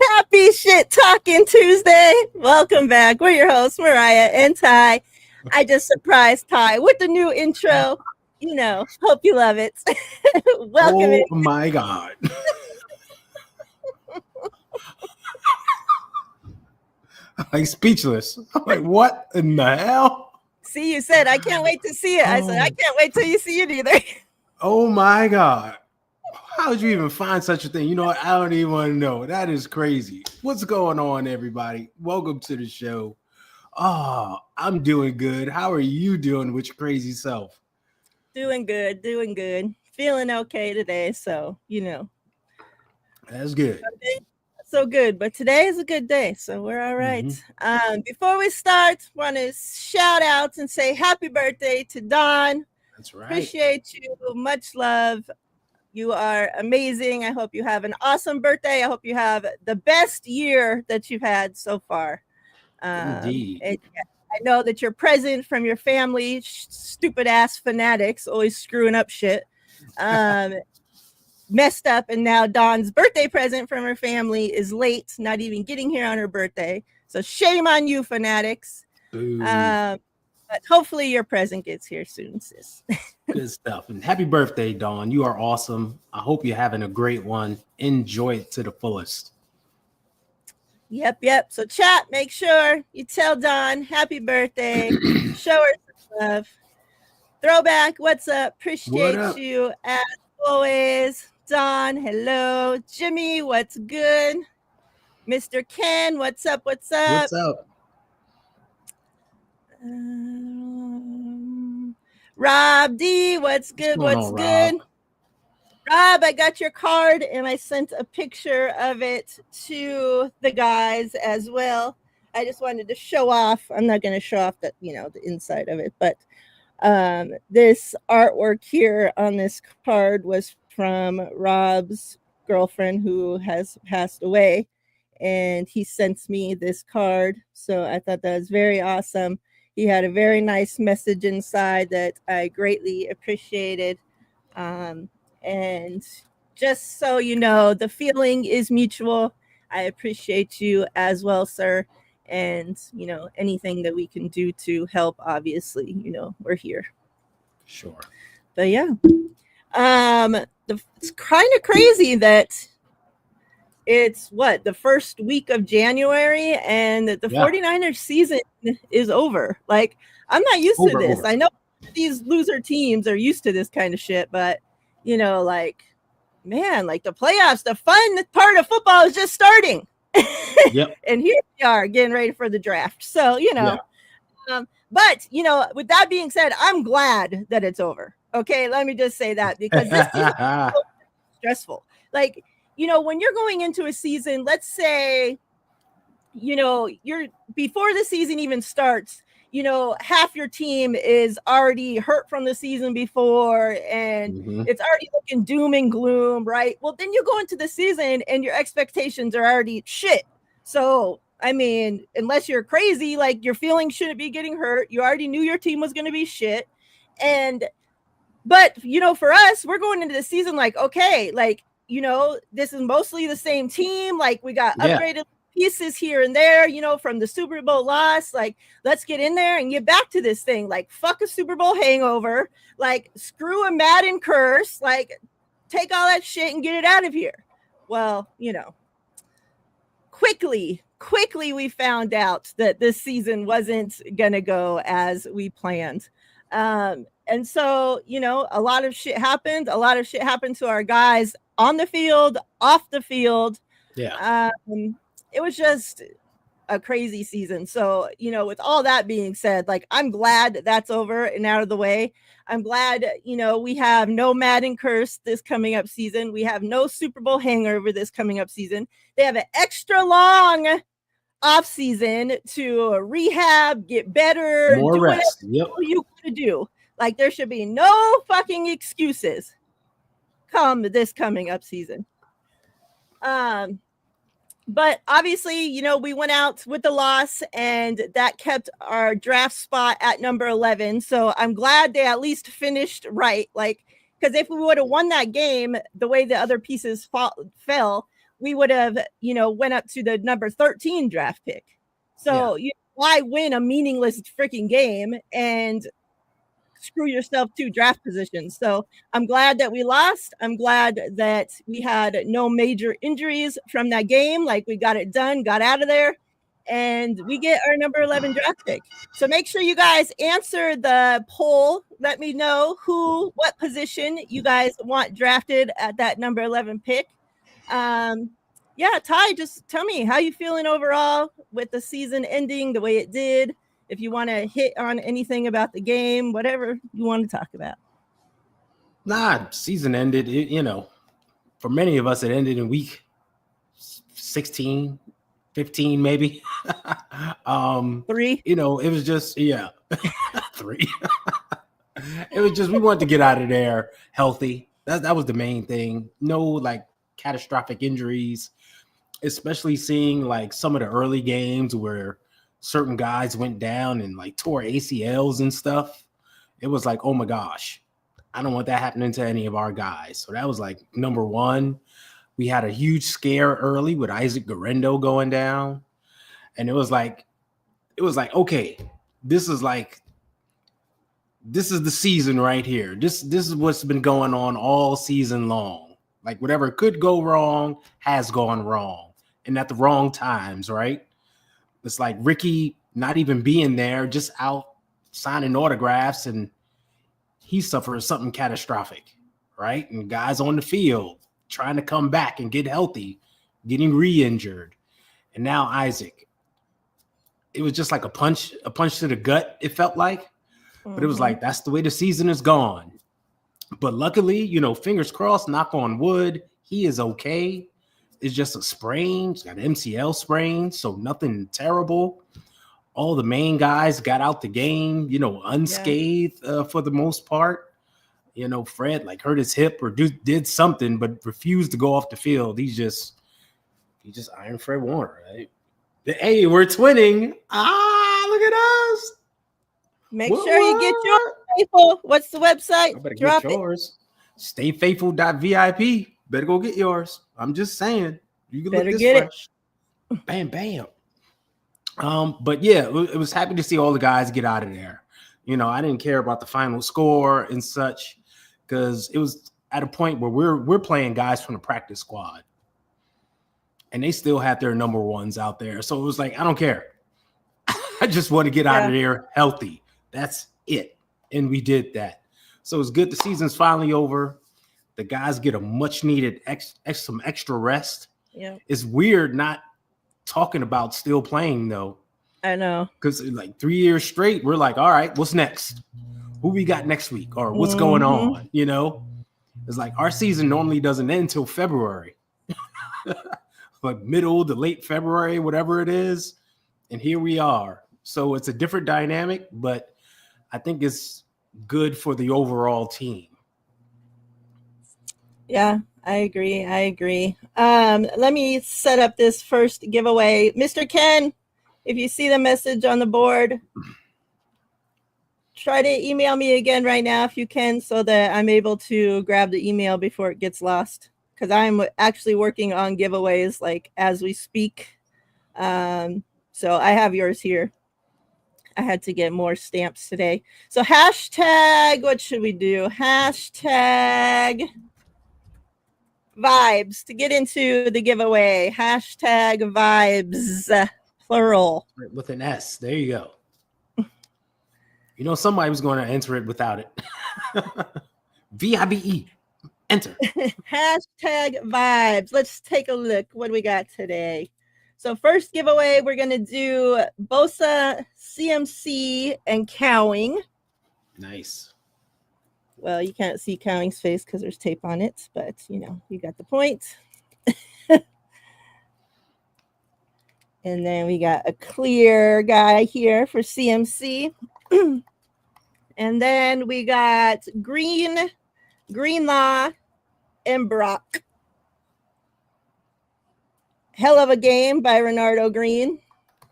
Happy shit talking Tuesday. Welcome back. We're your hosts, Mariah and Ty. I just surprised Ty with the new intro. Hope you love it. Welcome Oh in. my God. I'm like speechless. I'm like, what in the hell? See, you said, I can't wait to see it. I said, I can't wait till you see it either. Oh my God. How did you even find such a thing? You know what? I don't even want to know. That is crazy. What's going on, everybody? Welcome to the show. Oh, I'm doing good. How are you doing with your crazy self? Doing good. Feeling okay today. So, That's good. so good. But today is a good day. So we're all right. Before we start, want to shout out and say happy birthday to Dawn. That's right. Appreciate you. Much love. You are amazing. I hope you have an awesome birthday. I hope you have the best year that you've had so far. Indeed. I know that you're present from your family, stupid ass fanatics, always screwing up shit. Messed up, and now Dawn's birthday present from her family is late, not even getting here on her birthday. So shame on you, fanatics. But hopefully your present gets here soon, sis. Good stuff. And happy birthday, Dawn. You are awesome. I hope you're having a great one. Enjoy it to the fullest. Yep. So chat, make sure you tell Dawn happy birthday. Show her some love. Throwback, what's up? Appreciate you as always. Dawn, hello. Jimmy, what's good? Mr. Ken, what's up? What's up? Rob D, what's good? What's good? Rob, I got your card and I sent a picture of it to the guys as well. I just wanted to show off. I'm not going to show off the inside of it, but this artwork here on this card was from Rob's girlfriend who has passed away, and he sent me this card. So I thought that was very awesome. He had a very nice message inside that I greatly appreciated. And just so you know, the feeling is mutual. I appreciate you as well, sir. And, anything that we can do to help, obviously, we're here. Sure. But yeah, it's kind of crazy that it's the first week of January and the 49ers season is over. Like, I'm not used to this. I know these loser teams are used to this kind of shit, but man, the playoffs, the fun part of football is just starting. Yep. And here we are getting ready for the draft. So, but, with that being said, I'm glad that it's over. Okay, let me just say that, because this season is so stressful. When you're going into a season, let's say, you're before the season even starts, half your team is already hurt from the season before, and it's already looking doom and gloom, right? Well, then you go into the season and your expectations are already shit. So, I mean, unless you're crazy, your feelings shouldn't be getting hurt. You already knew your team was going to be shit. But, for us, we're going into the season okay, this is mostly the same team. We got upgraded pieces here and there, from the Super Bowl loss. Let's get in there and get back to this thing. Fuck a Super Bowl hangover. Screw a Madden curse. Take all that shit and get it out of here. Well, quickly we found out that this season wasn't gonna go as we planned. And so, a lot of shit happened. A lot of shit happened to our guys on the field, off the field. Yeah. It was just a crazy season. So, with all that being said, I'm glad that's over and out of the way. I'm glad, we have no Madden curse this coming up season. We have no Super Bowl hangover this coming up season. They have an extra long off season to rehab, get better, More do whatever rest. Yep. you want to do. Like there should be no fucking excuses come this coming up season. But obviously, you know, we went out with the loss and that kept our draft spot at number 11. So I'm glad they at least finished right. Like, because if we would have won that game the way the other pieces fell, we would have, you know, went up to the number 13 draft pick. So why win a meaningless freaking game and screw yourself to draft positions? So I'm glad that we lost. I'm glad that we had no major injuries from that game. Like we got it done, got out of there, and we get our number 11 draft pick. So make sure you guys answer the poll. Let me know what position you guys want drafted at that number 11 pick. Yeah, Ty, just tell me how you feeling overall with the season ending the way it did. If you want to hit on anything about the game, whatever you want to talk about. Nah, season ended, you know, for many of us, it ended in week 16, 15, maybe. 3. You know, it was just, 3. It was just, we wanted to get out of there healthy. That was the main thing. No, like, catastrophic injuries, especially seeing, like, some of the early games where certain guys went down and, like, tore ACLs and stuff. It was like, oh, my gosh. I don't want that happening to any of our guys. So that was, like, number one. We had a huge scare early with Isaac Guerrero going down. And it was like, okay, this is the season right here. This is what's been going on all season long. Like whatever could go wrong has gone wrong, and at the wrong times, right? It's like Ricky not even being there, just out signing autographs, and he suffers something catastrophic, right? And guys on the field trying to come back and get healthy, getting re-injured. And now Isaac. It was just like a punch to the gut, it felt like. But it was like, that's the way the season is gone. But luckily, you know, fingers crossed, knock on wood, he is okay. It's just a sprain. He's got an MCL sprain, so nothing terrible. All the main guys got out the game, you know, unscathed for the most part. You know, Fred like hurt his hip or did something, but refused to go off the field. He's just Iron Fred Warner, right? Hey, we're twinning. Look at us. Make sure you get yours, people. What's the website? I better get yours. Stayfaithful.vip. Better go get yours. I'm just saying. You can look this fresh. Bam, bam. But yeah, it was happy to see all the guys get out of there. You know, I didn't care about the final score and such because it was at a point where we're playing guys from the practice squad. And they still had their number ones out there. So it was like, I don't care. I just want to get out of there healthy. That's it. And we did that. So it's good. The season's finally over. The guys get a much needed some extra rest. Yeah. It's weird not talking about still playing though. I know. Because like 3 years straight, we're like, all right, what's next? Who we got next week? Or what's going on? You know? It's like our season normally doesn't end until February. Like middle to late February, whatever it is. And here we are. So it's a different dynamic, but I think it's good for the overall team. Yeah, I agree. Let me set up this first giveaway. Mr. Ken, if you see the message on the board, try to email me again right now if you can so that I'm able to grab the email before it gets lost. Because I'm actually working on giveaways like as we speak. So I have yours here. I had to get more stamps today. So hashtag, what should we do? Hashtag vibes to get into the giveaway. Hashtag vibes, plural. With an S. There you go. You know, somebody was going to enter it without it. VIBE. Enter. Hashtag vibes. Let's take a look. What do we got today? So first giveaway, we're going to do Bosa, CMC, and Cowing. Nice. Well, you can't see Cowing's face because there's tape on it, but, you know, you got the point. And then we got a clear guy here for CMC. And then we got Greenlaw, and Brock. Hell of a game by Renardo Green.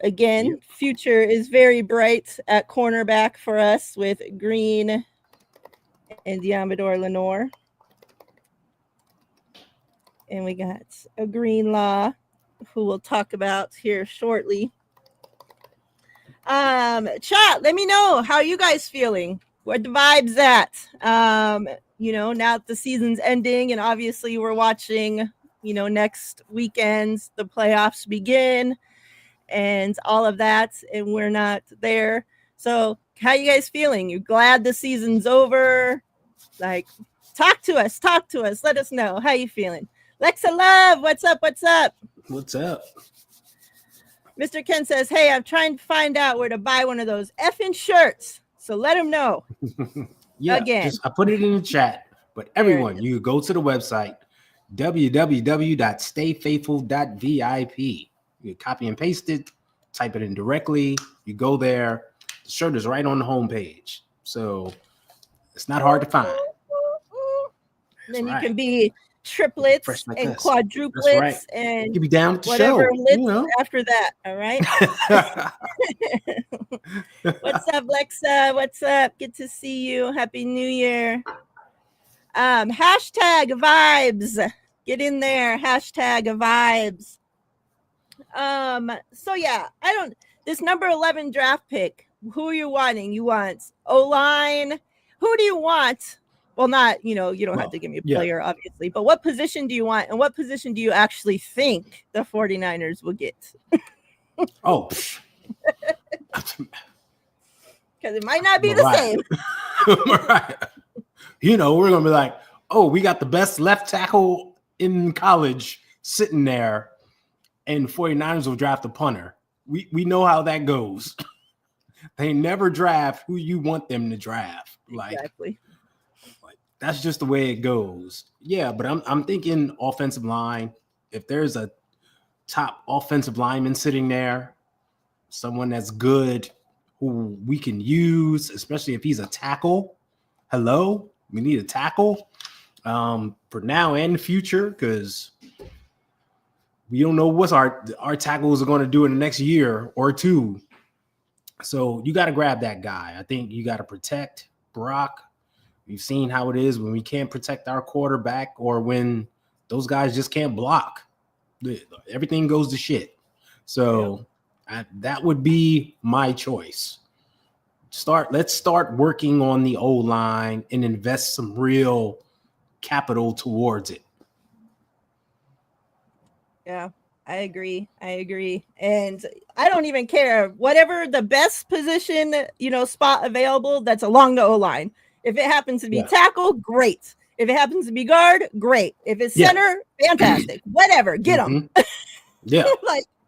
Again, future is very bright at cornerback for us with Green and Diamador Lenore. And we got a Greenlaw, who we'll talk about here shortly. Chat, let me know how you guys feeling. Where the vibes at? Now that the season's ending, and obviously we're watching, next weekend the playoffs begin and all of that, and we're not there. So how you guys feeling? You glad the season's over? Like, talk to us. Let us know how you feeling. Lexa Love, what's up? What's up? Mr. Ken says, hey, I'm trying to find out where to buy one of those effing shirts. So let him know. Again. I put it in the chat. But everyone, you go to the website, www.stayfaithful.vip. You copy and paste it, type it in directly. You go there. The shirt is right on the homepage. So it's not hard to find. Then you can be triplets like and this. Quadruplets and you be down with the whatever show, after that. All right. What's up, Lexa? What's up? Good to see you. Happy New Year. Hashtag vibes. Get in there. Hashtag vibes. So yeah, this number 11 draft pick. Who are you wanting? You want O-line? Who do you want? Well, not, you don't have to give me a player, obviously, but what position do you want? And what position do you actually think the 49ers will get? Because it might not be the same. Right. We're going to be like, oh, we got the best left tackle in college sitting there, and 49ers will draft a punter. We know how that goes. They never draft who you want them to draft. Exactly. That's just the way it goes. Yeah, but I'm thinking offensive line. If there's a top offensive lineman sitting there, someone that's good, who we can use, especially if he's a tackle. Hello, we need a tackle for now and the future, because we don't know what our tackles are going to do in the next year or two. So you got to grab that guy. I think you got to protect Brock. We've seen how it is when we can't protect our quarterback or when those guys just can't block. Everything goes to shit. So that would be my choice. Let's start working on the O-line and invest some real capital towards it. Yeah, I agree. And I don't even care. Whatever the best position, spot available that's along the O-line. If it happens to be tackle, great. If it happens to be guard, great. If it's center, fantastic. Whatever, get them. Yeah.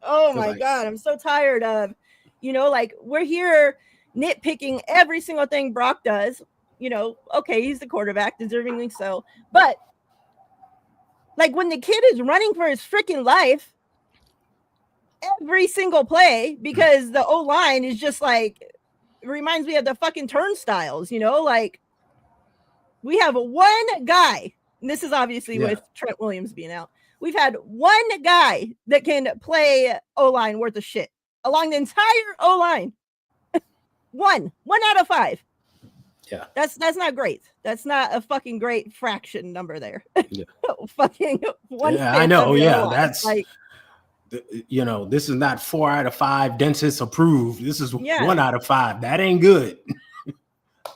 Oh my God, I'm so tired of, we're here nitpicking every single thing Brock does. Okay, he's the quarterback, deservingly so. But when the kid is running for his freaking life every single play, because the O-line is just it reminds me of the fucking turnstiles, we have one guy, and this is obviously with Trent Williams being out. We've had one guy that can play O-line worth of shit along the entire O-line. One out of 5. Yeah. That's not great. That's not a fucking great fraction number there. Yeah. Fucking 1/5. Yeah, I know. Yeah. That's this is not 4 out of 5 dentists approved. This is 1 out of 5. That ain't good.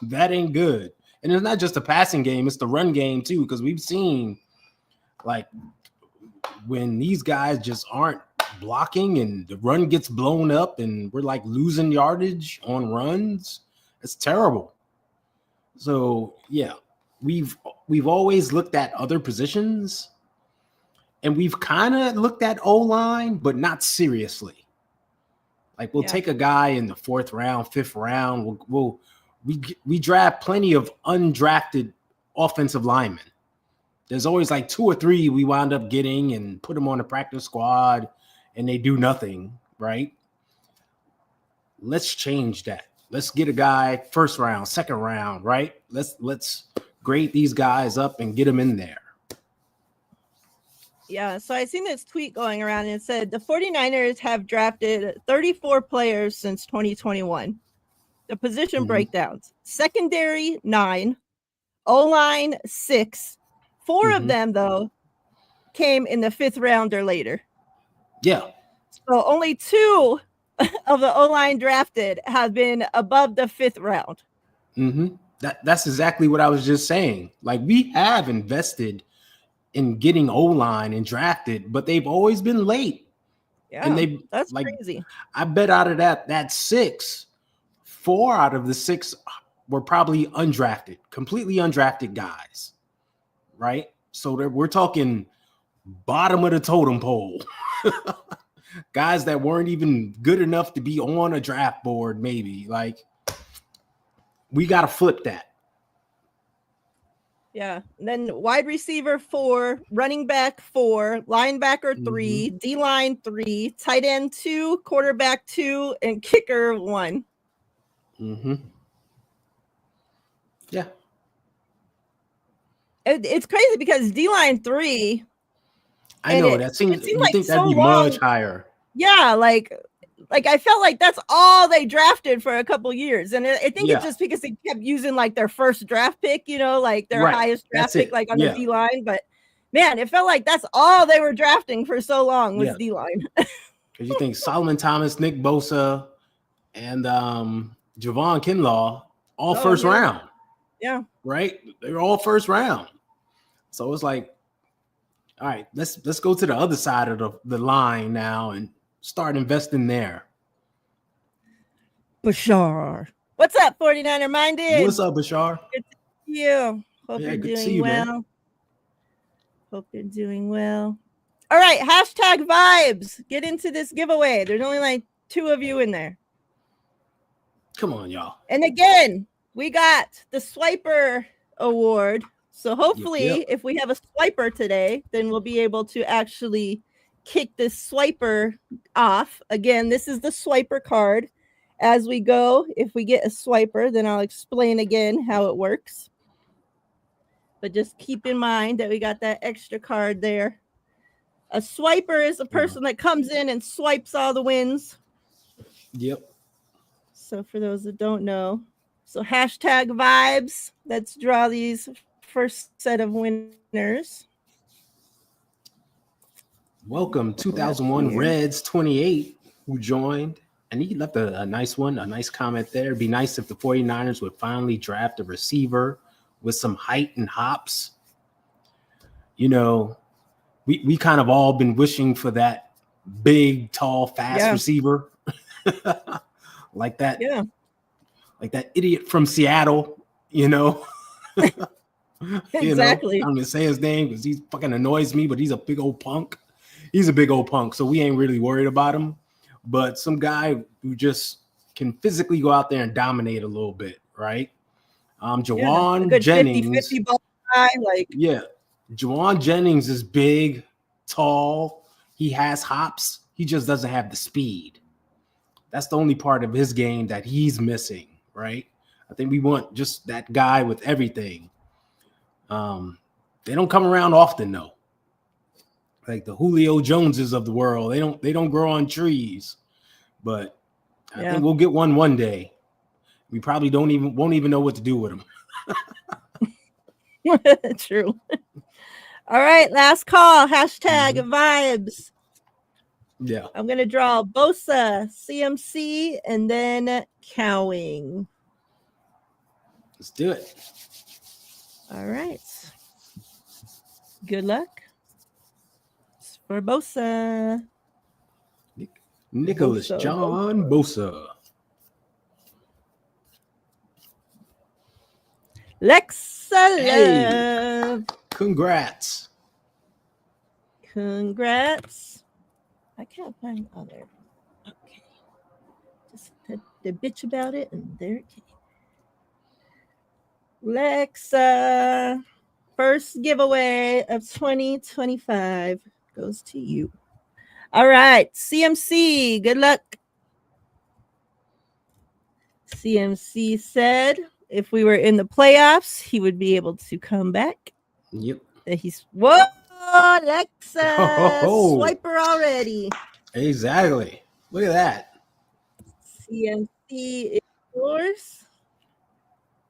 That ain't good. And it's not just a passing game, it's the run game too, because we've seen when these guys just aren't blocking and the run gets blown up and we're losing yardage on runs. It's terrible. So yeah, we've always looked at other positions, and we've kind of looked at O-line, but not seriously. We'll take a guy in the 4th round, 5th round. We draft plenty of undrafted offensive linemen. There's always 2 or 3 we wound up getting and put them on the practice squad, and they do nothing. right? Let's change that. Let's get a guy first round, second round, right? Let's grade these guys up and get them in there. Yeah, so I seen this tweet going around and it said the 49ers have drafted 34 players since 2021. The position breakdowns: secondary 9, O-line 6. 4 of them though came in the 5th round or later. Yeah. So only 2 of the O-line drafted have been above the 5th round. That's exactly what I was just saying. Like, we have invested in getting O-line and drafted, but they've always been late. Yeah, and that's like crazy. I bet out of that 6, 4 out of the 6 were probably undrafted, completely undrafted guys, right? So we're talking bottom of the totem pole. Guys that weren't even good enough to be on a draft board, maybe. Like, we got to flip that. Yeah. And then wide receiver 4, running back 4, linebacker 3, D-line 3, tight end 2, quarterback 2, and kicker 1. Yeah. It's crazy because D-line 3. I know that seems. You like think that'd be much higher? Yeah, like I felt like that's all they drafted for a couple years, and I think it's just because they kept using like their first draft pick, like their highest draft pick, like on the D line. But man, it felt like that's all they were drafting for so long was D line. Because you think Solomon Thomas, Nick Bosa, and Javon Kinlaw all first round. Yeah. Right? They're all first round. So it's like, all right, let's go to the other side of the line now and start investing there. Bashar. What's up, 49er Minded? What's up, Bashar? Good to see you. Hope you're doing well. Man. Hope you're doing well. All right, hashtag vibes. Get into this giveaway. There's only like 2 of you in there. Come on, y'all. And again, we got the Swiper Award. So hopefully, if we have a swiper today, then we'll be able to actually kick this swiper off. Again, this is the swiper card. As we go, if we get a swiper, then I'll explain again how it works. But just keep in mind that we got that extra card there. A swiper is a person that comes in and swipes all the wins. Yep. So for those that don't know, so hashtag vibes. Let's draw these first set of winners. Welcome 2001 Reds 28 who joined, and he left a nice comment there. It'd be nice if the 49ers would finally draft a receiver with some height and hops. We kind of all been wishing for that big, tall, fast receiver. Like that idiot from Seattle, Exactly. I'm gonna say his name because he fucking annoys me, but he's a big old punk. So we ain't really worried about him. But some guy who just can physically go out there and dominate a little bit, right? Jawan Jennings. 50-50 ball guy, Jawan Jennings is big, tall. He has hops. He just doesn't have the speed. That's the only part of his game that he's missing, right? I think we want just that guy with everything. They don't come around often though. Like the Julio Joneses of the world, they don't grow on trees. But I think we'll get one day. We probably won't even know what to do with him. True. All right, last call. Hashtag vibes. Yeah. I'm gonna draw Bosa, CMC, and then Cowing. Let's do it. All right. Good luck. It's for Bosa. Nicholas John Bosa. Lexa Love. Congrats. I can't find other. Okay. Just had to bitch about it, and there it came. Lexa, first giveaway of 2025 goes to you. All right, CMC, good luck. CMC said if we were in the playoffs, he would be able to come back. Yep. He's whoa, Alexa, swiper already. Exactly. Look at that. CMC is yours.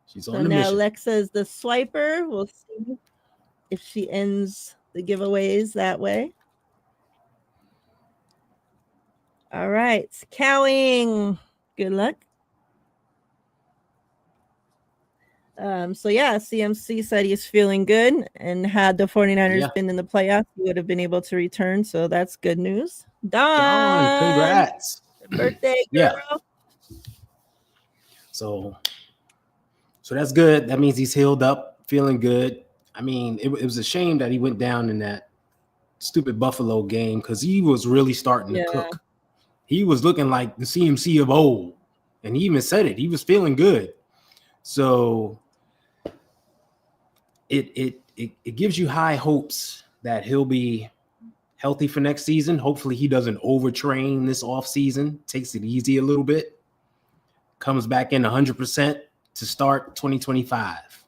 She's So on the now mission. Alexa is the swiper. We'll see if she ends the giveaways that way. All right, Cowing. Good luck. So yeah, CMC said he's feeling good, and had the 49ers been in the playoffs, he would have been able to return. So that's good news. Dawn, congrats. Birthday girl. Yeah. So that's good. That means he's healed up, feeling good. I mean, it was a shame that he went down in that stupid Buffalo game because he was really starting to cook. He was looking like the CMC of old, and he even said it. He was feeling good. So it gives you high hopes that he'll be healthy for next season. Hopefully he doesn't overtrain this offseason, takes it easy a little bit, comes back in 100% to start 2025,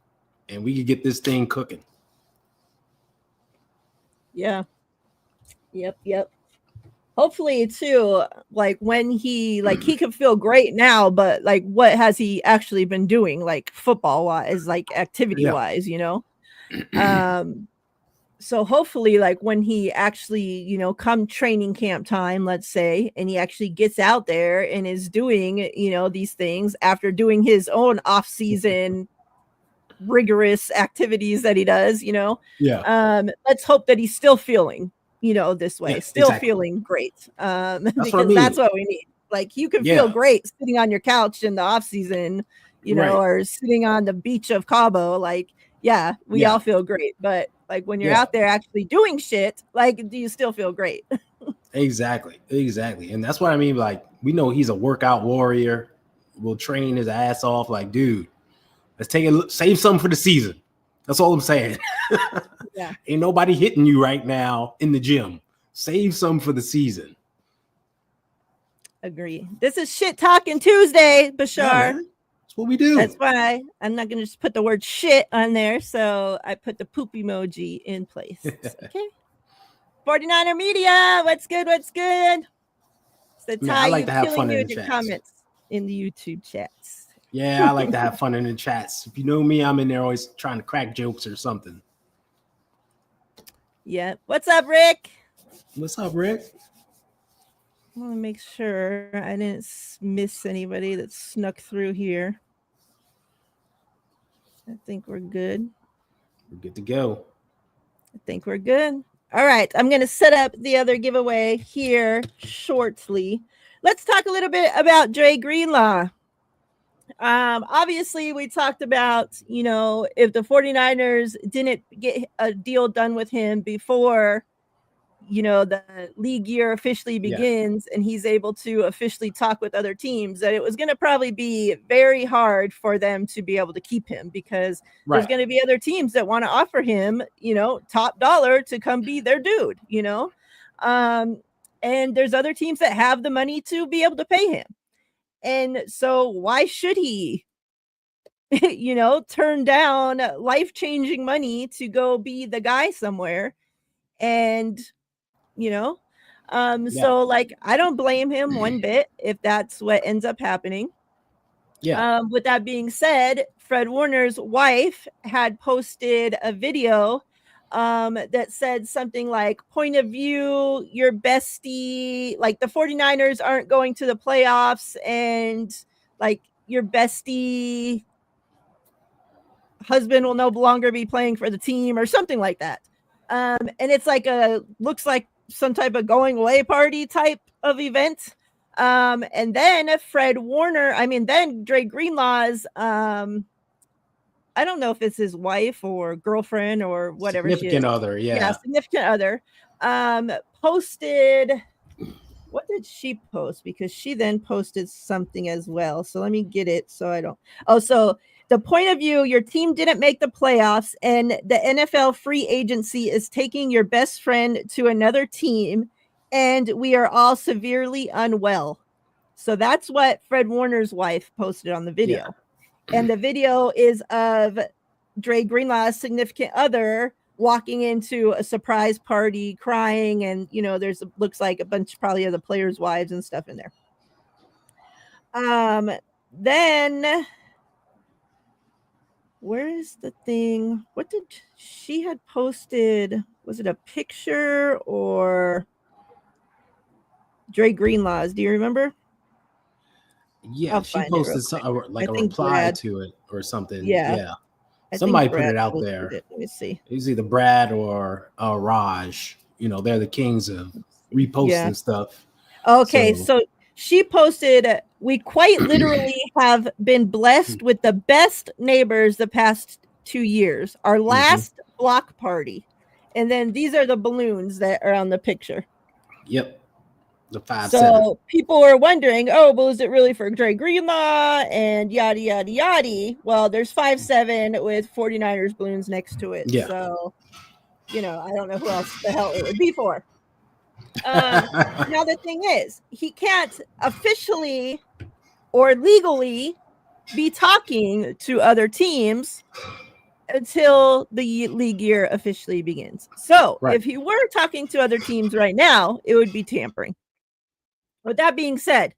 and we could get this thing cooking. Yeah. Yep. Hopefully too, like when he could feel great now, but like what has he actually been doing, like football wise, like activity wise, you know? So hopefully like when he actually, you know, come training camp time, let's say, and he actually gets out there and is doing, you know, these things after doing his own off season rigorous activities that he does, you know. Let's hope that he's still feeling, you know, this way, still feeling great. Because that's what we need. Like you can feel great sitting on your couch in the off season, you know, or sitting on the beach of Cabo. Like, we all feel great, but like when you're out there actually doing shit, like, do you still feel great? Exactly. And that's what I mean. Like, we know he's a workout warrior, will train his ass off. Like, dude, let's take it, save something for the season. That's all I'm saying. Ain't nobody hitting you right now in the gym. Save some for the season. Agree. This is Shit Talking Tuesday, Bashar. That's what we do. That's why I'm not going to just put the word shit on there. So I put the poop emoji in place. Okay. 49er Media. What's good? So Ty, I like to have fun in the comments in the YouTube chats. Yeah, I like to have fun in the chats. If you know me, I'm in there always trying to crack jokes or something. Yeah. What's up, Rick? What's up, Rick? I want to make sure I didn't miss anybody that snuck through here. I think we're good. We're good to go. I think we're good. All right. I'm going to set up the other giveaway here shortly. Let's talk a little bit about Dre Greenlaw. Obviously, we talked about, you know, if the 49ers didn't get a deal done with him before, you know, the league year officially begins and he's able to officially talk with other teams, that it was going to probably be very hard for them to be able to keep him because there's going to be other teams that want to offer him, you know, top dollar to come be their dude, you know. And there's other teams that have the money to be able to pay him. And so why should he, you know, turn down life-changing money to go be the guy somewhere? And, you know, so like, I don't blame him one bit if that's what ends up happening. With that being said, Fred Warner's wife had posted a video that said something like, point of view, your bestie, like the 49ers aren't going to the playoffs and like your bestie husband will no longer be playing for the team or something like that. And it's like looks like some type of going away party type of event. And then Fred Warner, then Dre Greenlaw's, I don't know if it's his wife or girlfriend or whatever. Significant other, significant other. Posted, what did she post? Because she then posted something as well. So let me get it so I don't. Oh, so the point of view, your team didn't make the playoffs and the NFL free agency is taking your best friend to another team. and we are all severely unwell. So that's what Fred Warner's wife posted on the video. Yeah. And the video is of Dre Greenlaw's significant other walking into a surprise party crying, and there's looks like a bunch probably of the players' wives and stuff in there. Then where is the thing? What did she had posted? Was it a picture or Dre Greenlaw's? Do you remember? Yeah, she posted something like a reply to it or something. Yeah. Somebody put it out there. Let me see. It was either Brad or Raj. They're the kings of reposting stuff. Okay, so she posted, we quite literally have been blessed with the best neighbors the past 2 years. Our last block party. And then these are the balloons that are on the picture. Yep. The 5-7. So people were wondering, well, is it really for Dre Greenlaw and yada, yada, yada? Well, there's 5-7 with 49ers balloons next to it. Yeah. So, I don't know who else the hell it would be for. Now, the thing is, he can't officially or legally be talking to other teams until the league year officially begins. So if he were talking to other teams right now, it would be tampering. With that being said,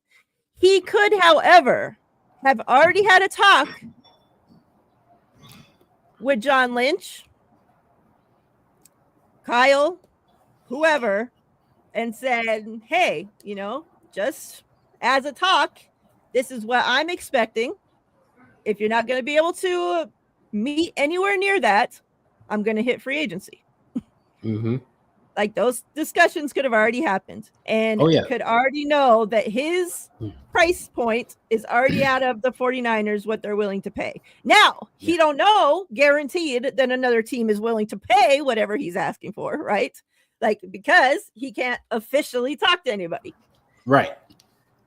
he could, however, have already had a talk with John Lynch, Kyle, whoever, and said, hey, just as a talk, this is what I'm expecting. If you're not going to be able to meet anywhere near that, I'm going to hit free agency. Like those discussions could have already happened, and could already know that his price point is already out of the 49ers, what they're willing to pay. Now, he don't know guaranteed that another team is willing to pay whatever he's asking for, right? Like, because he can't officially talk to anybody. Right.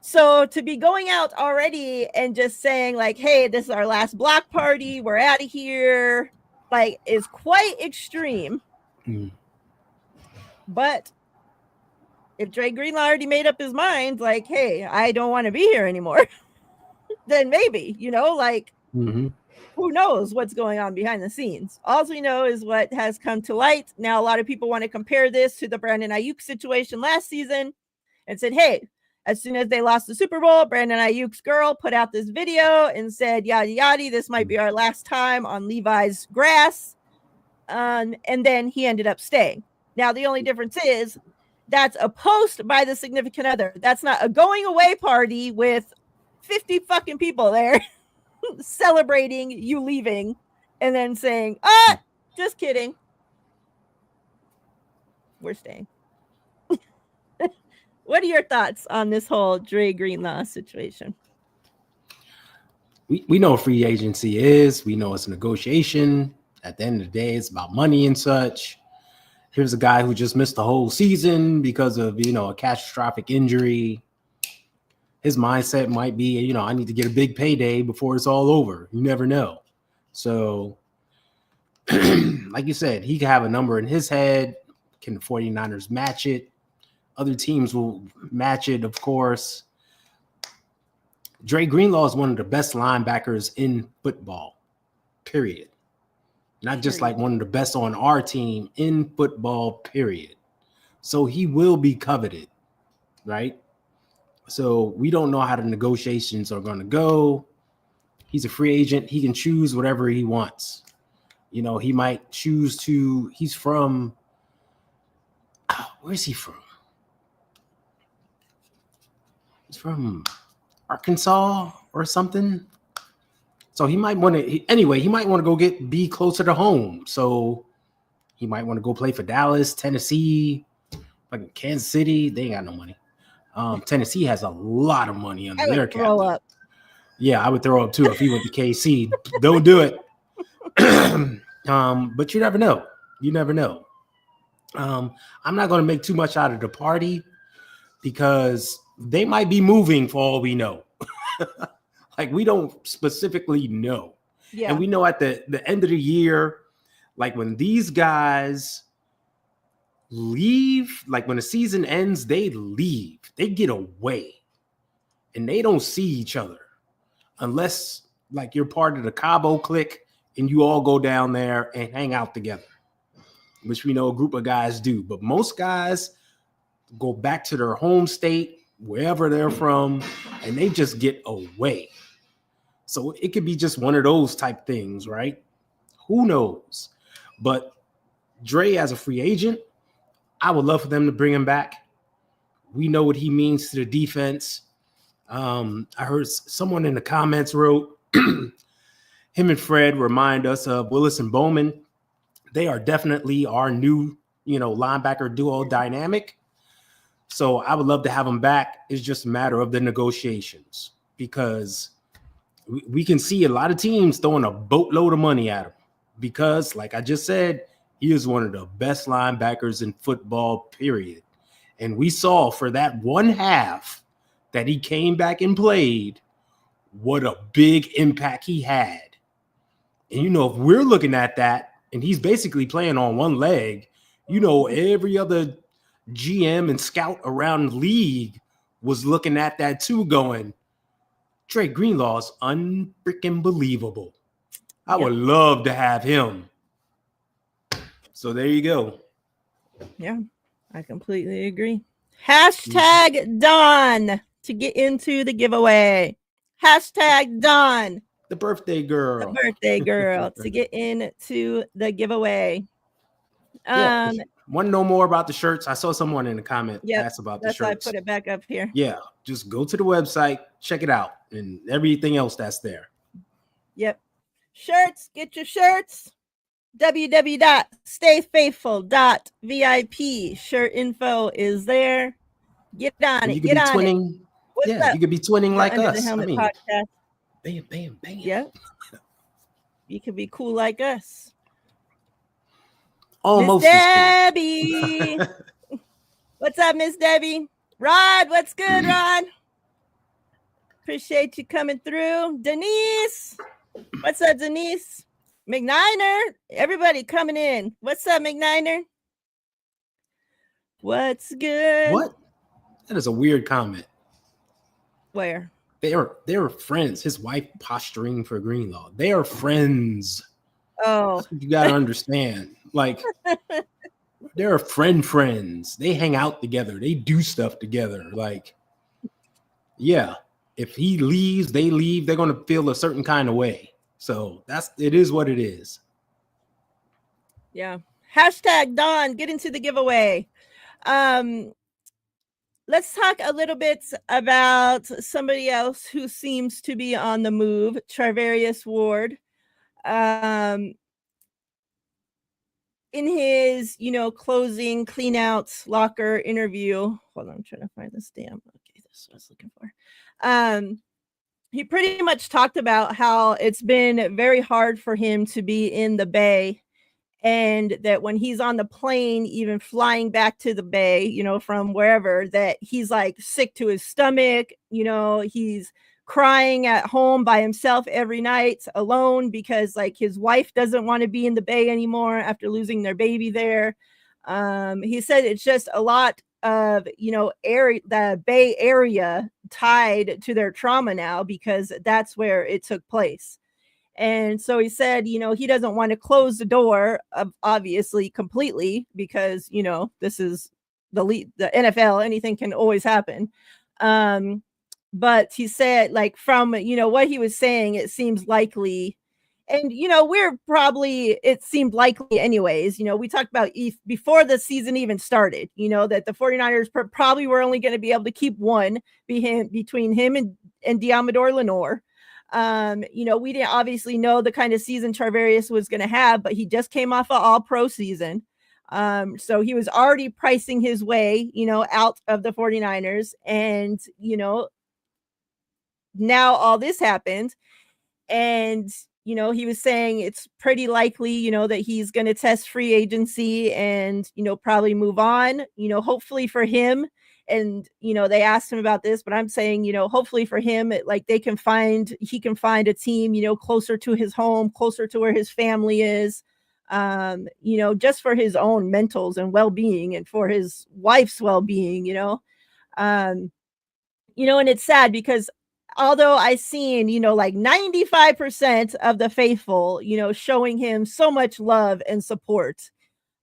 So to be going out already and just saying like, hey, this is our last block party, we're out of here, like, is quite extreme. But if Dre Greenlaw already made up his mind, like, hey, I don't want to be here anymore, then maybe, who knows what's going on behind the scenes. All we know is what has come to light. Now, a lot of people want to compare this to the Brandon Ayuk situation last season and said, hey, as soon as they lost the Super Bowl, Brandon Ayuk's girl put out this video and said, yada, yada, this might be our last time on Levi's grass. And then he ended up staying. Now, the only difference is that's a post by the significant other. That's not a going away party with 50 fucking people there celebrating you leaving and then saying, just kidding. We're staying. What are your thoughts on this whole Dre Greenlaw situation? We know what free agency is. We know it's a negotiation. At the end of the day, it's about money and such. Here's a guy who just missed the whole season because of, a catastrophic injury. His mindset might be, I need to get a big payday before it's all over. You never know. So, like you said, he could have a number in his head. Can the 49ers match it? Other teams will match it, of course. Dre Greenlaw is one of the best linebackers in football, period. Not just like one of the best on our team in football, period. So he will be coveted, right? So we don't know how the negotiations are going to go. He's a free agent. He can choose whatever he wants. He might choose to, he's from, where's he from? He's from Arkansas or something. So he might want to, he might want to be closer to home. So he might want to go play for Dallas, Tennessee, like Kansas City. They ain't got no money. Tennessee has a lot of money under their cap. Up. Yeah, I would throw up too if he went to KC. Don't do it. But you never know. I'm not going to make too much out of the party because they might be moving for all we know. Like, we don't specifically know. Yeah. And we know at the end of the year, like when these guys leave, like when the season ends, they leave. They get away. And they don't see each other unless like you're part of the Cabo clique and you all go down there and hang out together, which we know a group of guys do. But most guys go back to their home state, wherever they're from, and they just get away. So it could be just one of those type things, right? Who knows? But Dre, as a free agent, I would love for them to bring him back. We know what he means to the defense. I heard someone in the comments wrote, him and Fred remind us of Willis and Bowman. They are definitely our new, linebacker duo dynamic. So I would love to have them back. It's just a matter of the negotiations, because we can see a lot of teams throwing a boatload of money at him because, like I just said, he is one of the best linebackers in football, period. And we saw for that one half that he came back and played, what a big impact he had. And, if we're looking at that and he's basically playing on one leg, every other GM and scout around the league was looking at that too, going, Dre Greenlaw's unfreaking believable. I would love to have him. So there you go. Yeah, I completely agree. Hashtag Dawn to get into the giveaway. Hashtag Dawn. The birthday girl. The birthday girl to get into the giveaway. Want to know more about the shirts? I saw someone in the comment ask about the shirts. That's why I put it back up here. Yeah, just go to the website, check it out, and everything else that's there. Yep. Shirts, get your shirts. www.stayfaithful.vip. Shirt info is there. Get on it. Get on it. Yeah, you could be twinning like us. The Helmet Podcast. Bam, bam, bam. Yep. You could be cool like us. Almost. Miss Debbie. What's up, Miss Debbie? Rod, what's good, Rod? Appreciate you coming through. Denise. What's up, Denise? McNiner. Everybody coming in. What's up, McNiner? What's good? What? That is a weird comment. Where? They are friends. His wife posturing for Greenlaw. They are friends. Oh. You got to understand. Like, they're friends. They hang out together. They do stuff together. Like, yeah, if he leaves, they leave. They're going to feel a certain kind of way. So it is what it is. Yeah. Hashtag Dawn, get into the giveaway. Let's talk a little bit about somebody else who seems to be on the move, Charvarius Ward. In his, closing clean out locker interview. Hold on, I'm trying to find this damn. Okay, that's what I was looking for. He pretty much talked about how it's been very hard for him to be in the Bay, and that when he's on the plane, even flying back to the Bay, from wherever, that he's like sick to his stomach, he's crying at home by himself every night alone because like his wife doesn't want to be in the Bay anymore after losing their baby there. He said it's just a lot of, the Bay Area tied to their trauma now because that's where it took place. And so he said, he doesn't want to close the door, obviously, completely, because, this is the NFL, anything can always happen. But he said, like, from, what he was saying, it seems likely. And, it seemed likely anyways. We talked about before the season even started, that the 49ers probably were only going to be able to keep one between him and Diamador Lenore. We didn't obviously know the kind of season Charvarius was going to have, but he just came off an all-pro season. So he was already pricing his way, out of the 49ers. And, now all this happened. And, he was saying it's pretty likely, that he's going to test free agency and, probably move on, hopefully for him. And, they asked him about this, but I'm saying, hopefully for him, he can find a team, closer to his home, closer to where his family is. just for his own mentals and well-being and for his wife's well-being, and it's sad because although I seen, like 95% of the faithful, showing him so much love and support,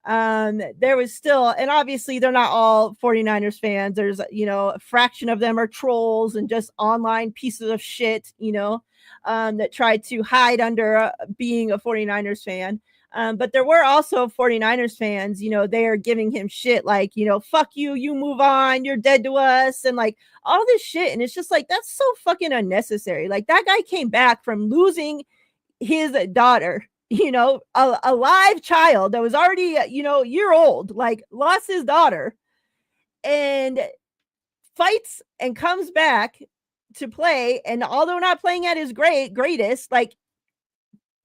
there was still, and obviously they're not all 49ers fans. There's, a fraction of them are trolls and just online pieces of shit, that tried to hide under being a 49ers fan. But there were also 49ers fans, they are giving him shit like, fuck you, you move on, you're dead to us, and like all this shit. And it's just like, that's so fucking unnecessary. Like that guy came back from losing his daughter, a live child that was already, year old, like lost his daughter and fights and comes back to play. And although not playing at his greatest, like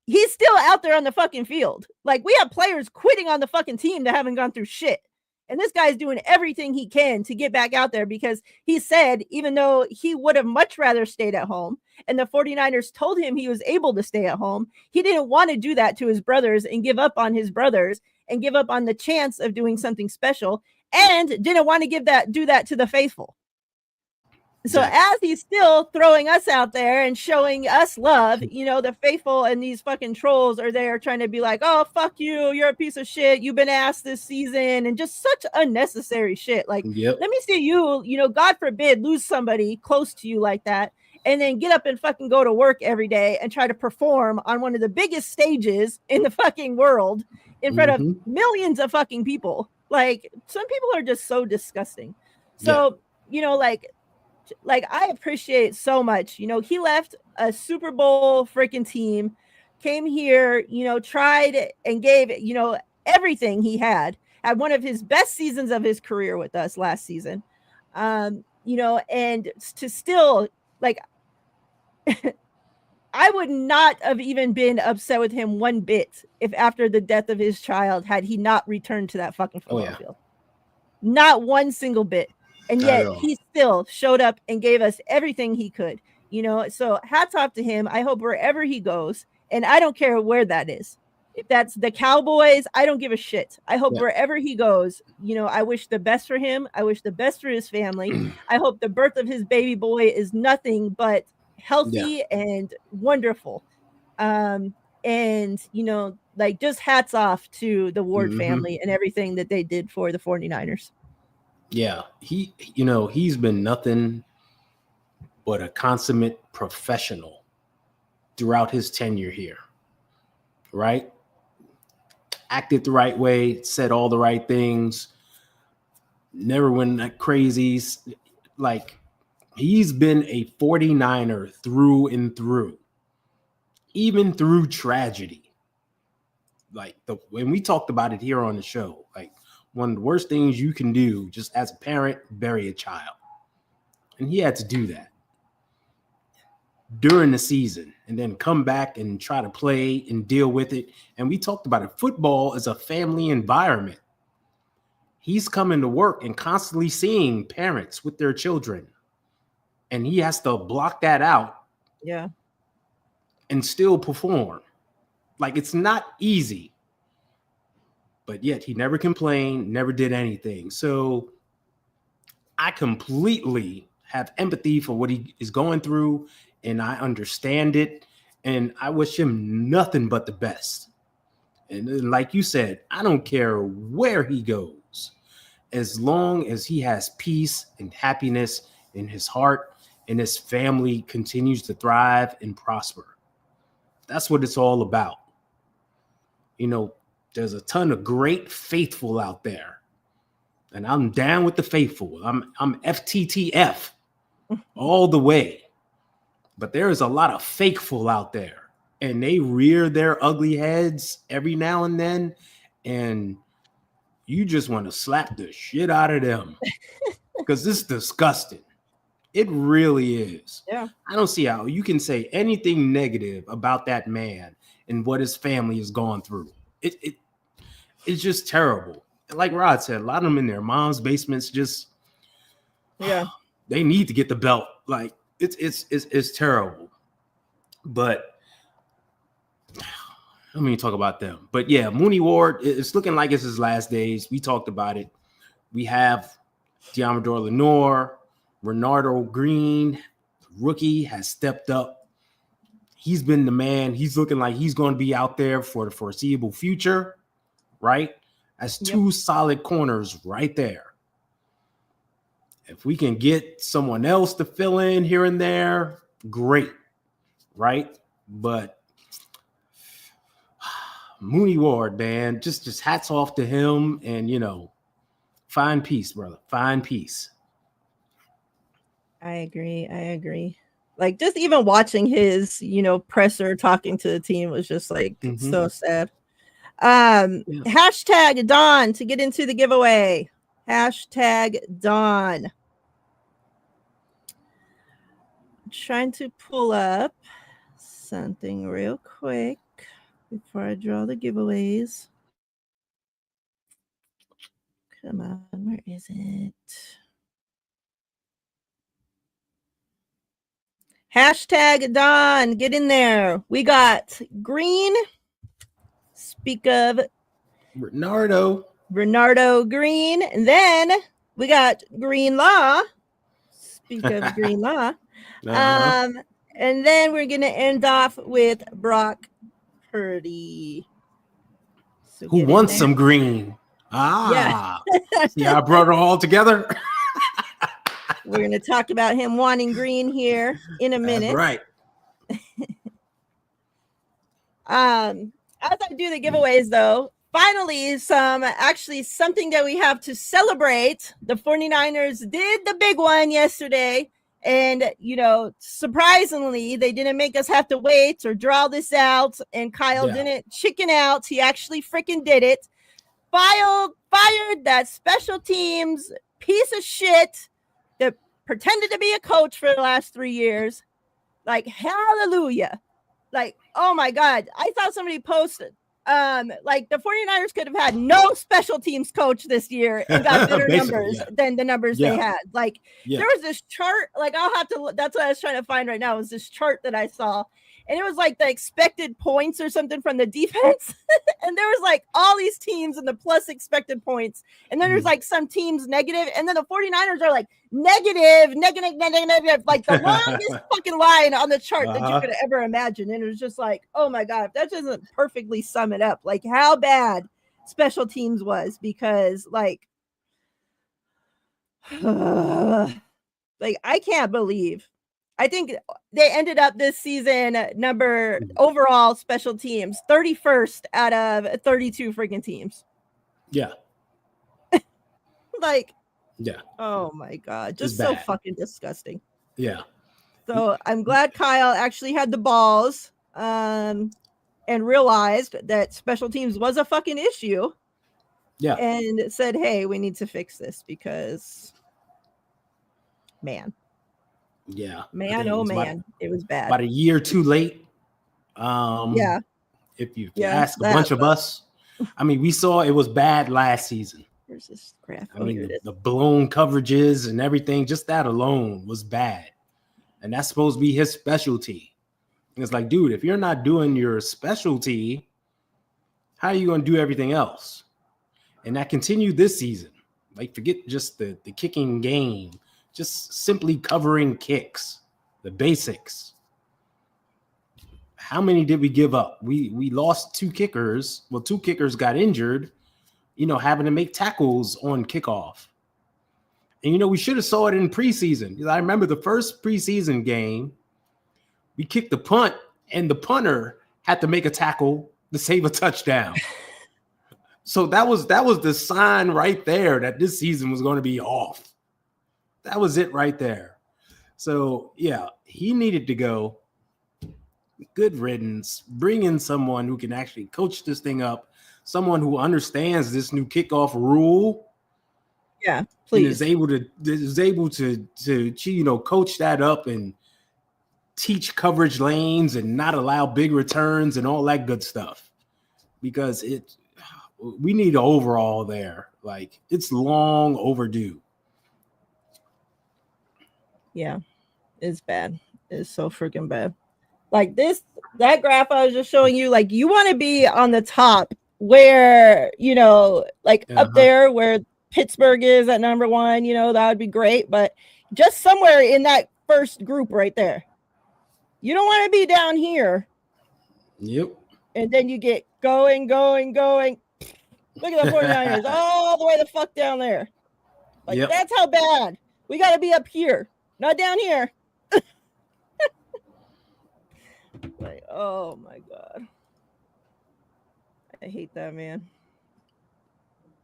he's still out there on the fucking field. Like we have players quitting on the fucking team that haven't gone through shit. And this guy's doing everything he can to get back out there because he said, even though he would have much rather stayed at home and the 49ers told him he was able to stay at home, he didn't want to do that to his brothers and give up on his brothers and give up on the chance of doing something special, and didn't want to do that to the faithful. So as he's still throwing us out there and showing us love, the faithful and these fucking trolls are there trying to be like, oh, fuck you, you're a piece of shit, you've been asked this season, and just such unnecessary shit. Like, let me see you, God forbid, lose somebody close to you like that, and then get up and fucking go to work every day and try to perform on one of the biggest stages in the fucking world in front of millions of fucking people. Like, some people are just so disgusting. So, like I appreciate so much, he left a Super Bowl freaking team, came here, tried and gave, everything he had one of his best seasons of his career with us last season. And to still, like, I would not have even been upset with him one bit if after the death of his child, had he not returned to that fucking football field. Not one single bit. And yet he still showed up and gave us everything he could, so hats off to him. I hope wherever he goes, and I don't care where that is, if that's the Cowboys, I don't give a shit. I hope wherever he goes, I wish the best for him. I wish the best for his family. I hope the birth of his baby boy is nothing but healthy and wonderful. And, like, just hats off to the Ward family and everything that they did for the 49ers. Yeah, he's been nothing but a consummate professional throughout his tenure here, right? Acted the right way, said all the right things, never went like crazies. Like, he's been a 49er through and through, even through tragedy. Like, when we talked about it here on the show, like, one of the worst things you can do just as a parent, bury a child. And he had to do that during the season and then come back and try to play and deal with it. And we talked about it. Football is a family environment. He's coming to work and constantly seeing parents with their children. And he has to block that out. Yeah. And still perform. Like, it's not easy. But yet he never complained, never did anything. So I completely have empathy for what he is going through, and I understand it, and I wish him nothing but the best. And like you said, I don't care where he goes, as long as he has peace and happiness in his heart and his family continues to thrive and prosper. That's what it's all about. There's a ton of great faithful out there, and I'm down with the faithful. I'm FTTF all the way. But there is a lot of fakeful out there, and they rear their ugly heads every now and then, and you just want to slap the shit out of them because it's disgusting. It really is. Yeah. I don't see how you can say anything negative about that man and what his family has gone through. It's just terrible. And like Rod said, a lot of them in their mom's basements just, they need to get the belt. Like, it's terrible. But Let me talk about them. But yeah, Mooney Ward, it's looking like it's his last days. We talked about it. We have Diamador Lenore, Renardo Green, rookie, has stepped up. He's been the man. He's looking like he's going to be out there for the foreseeable future, right? As two solid corners right there. If we can get someone else to fill in here and there, great, right? But Mooney Ward, man, just hats off to him, and find peace, brother. Find peace. I agree. Like, just even watching his, presser talking to the team was just like so sad. Hashtag Dawn to get into the giveaway. Hashtag Dawn. I'm trying to pull up something real quick before I draw the giveaways. Come on, where is it? Hashtag Dawn, get in there. We got Green. Speak of Renardo Green. And then we got Green Law. Speak of Green Law. And then we're going to end off with Brock Purdy. So who wants some green? Yeah. See, I brought it all together. We're going to talk about him wanting green here in a minute. That's right. As I do the giveaways, though, finally, something that we have to celebrate. The 49ers did the big one yesterday. And, surprisingly, they didn't make us have to wait or draw this out. And Kyle didn't chicken out. He actually freaking did it. Fired that special teams piece of shit that pretended to be a coach for the last 3 years. Like, hallelujah. Like, oh my God. I thought somebody posted, like the 49ers could have had no special teams coach this year and got better numbers than the numbers they had. Like, there was this chart, like that's what I was trying to find right now, was this chart that I saw. And it was like the expected points or something from the defense. And there was like all these teams and the plus expected points. And then there's like some teams negative. And then the 49ers are like negative, like the longest fucking line on the chart that you could ever imagine. And it was just like, oh my God, that doesn't perfectly sum it up. Like how bad special teams was, because like I can't believe. I think they ended up this season overall special teams 31st out of 32 freaking teams. Yeah. Like, yeah. Oh my God. Just so fucking disgusting. Yeah. So I'm glad Kyle actually had the balls and realized that special teams was a fucking issue. Yeah. And said, hey, we need to fix this because, man. Yeah, man, oh man, it was bad. About a year too late. Yeah. If you ask a bunch of us, I mean, we saw it was bad last season. Where's this graph? I mean, the blown coverages and everything, just that alone was bad. And that's supposed to be his specialty. And it's like, dude, if you're not doing your specialty, how are you going to do everything else? And that continued this season. Like, forget just the kicking game. Just simply covering kicks, the basics. How many did we give up? We lost 2 kickers. Well, 2 kickers got injured, having to make tackles on kickoff. And, we should have saw it in preseason. I remember the first preseason game, we kicked the punt, and the punter had to make a tackle to save a touchdown. So that was the sign right there that this season was going to be off. That was it right there. So, yeah, he needed to go. Good riddance. Bring in someone who can actually coach this thing up, someone who understands this new kickoff rule. Yeah, please. Is able to coach that up and teach coverage lanes and not allow big returns and all that good stuff. Because we need an overall there. Like, it's long overdue. Yeah, it's bad. It's so freaking bad. Like that graph I was just showing you, like you want to be on the top where, like up there where Pittsburgh is at number 1, that would be great. But just somewhere in that first group right there. You don't want to be down here. Yep. And then you get going. Look at the 49ers all the way the fuck down there. Like, That's how bad. We got to be up here, not down here. Like, oh my God. I hate that, man.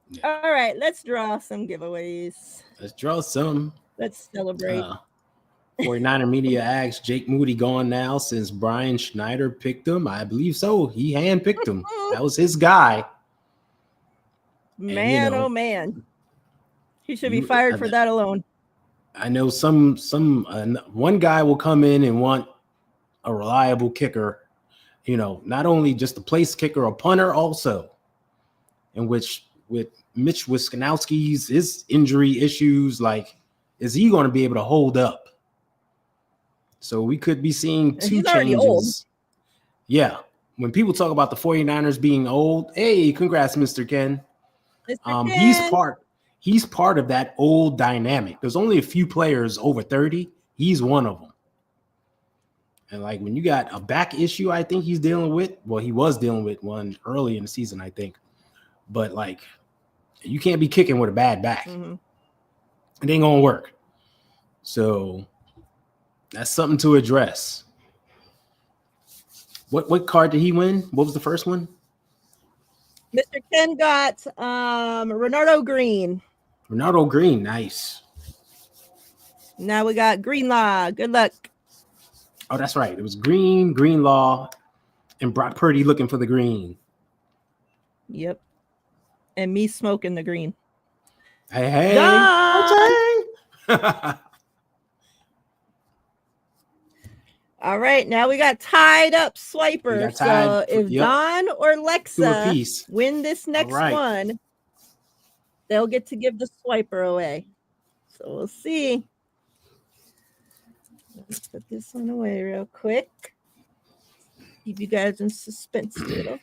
Yeah. All right, let's draw some giveaways. Let's draw some. Let's celebrate. 49er Media asks, Jake Moody gone now since Brian Schneider picked him? I believe so. He handpicked him. That was his guy. Man, oh man. He should be fired for that alone. I know one guy will come in and want a reliable kicker, not only just a place kicker, a punter also, in which with Mitch Wiskonowski's his injury issues, like, is he going to be able to hold up? So we could be seeing two changes. Yeah. When people talk about the 49ers being old, hey, congrats, Mr. Ken. Mr. Ken. He's part of that old dynamic. There's only a few players over 30. He's one of them. And like when you got a back issue, I think he's dealing with, well, he was dealing with one early in the season, I think. But like, you can't be kicking with a bad back. Mm-hmm. It ain't gonna work. So that's something to address. What card did he win? What was the first one? Mr. Ken got Renardo Green. Renardo Green, nice. Now we got Greenlaw. Good luck. Oh, that's right. It was Greenlaw, and Brock Purdy looking for the green. Yep. And me smoking the green. Hey. All right, now we got tied up Swiper. So if Don or Lexa win this next one, they'll get to give the Swiper away. So we'll see. Let's put this one away real quick. Keep you guys in suspense a little.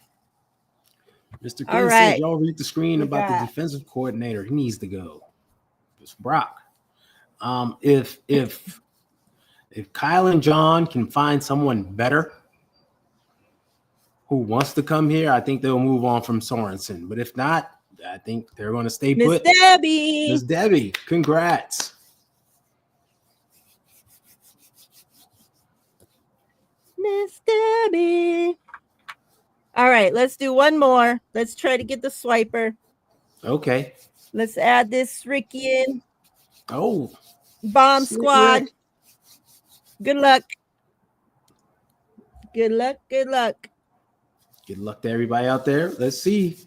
Mr. Ken said, y'all read the screen about the defensive coordinator. He needs to go. It's Brock. If Kyle and John can find someone better who wants to come here, I think they'll move on from Sorensen. But if not, I think they're going to stay put. Miss Debbie, congrats. Miss Debbie. All right, let's do one more. Let's try to get the Swiper. Okay. Let's add this Ricky in. Oh. Bomb squad. Good luck. Good luck. Good luck. Good luck to everybody out there. Let's see.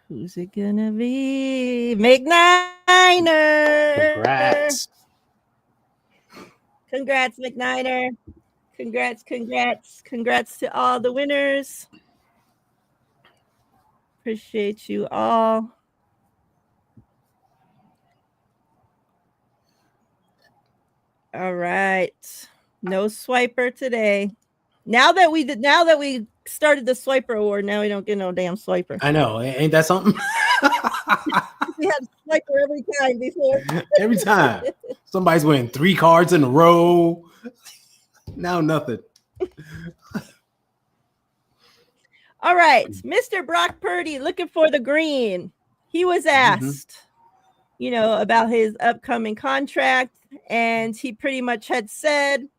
Who's it gonna be? McNiner. Congrats. Congrats, McNiner. Congrats to all the winners. Appreciate you all. All right. No Swiper today. Now that we started the Swiper award, now we don't get no damn Swiper. I know. Ain't that something? We had Swiper every time before. Every time. Somebody's winning 3 cards in a row. Now nothing. All right. Mr. Brock Purdy looking for the green. He was asked, about his upcoming contract, and he pretty much had said,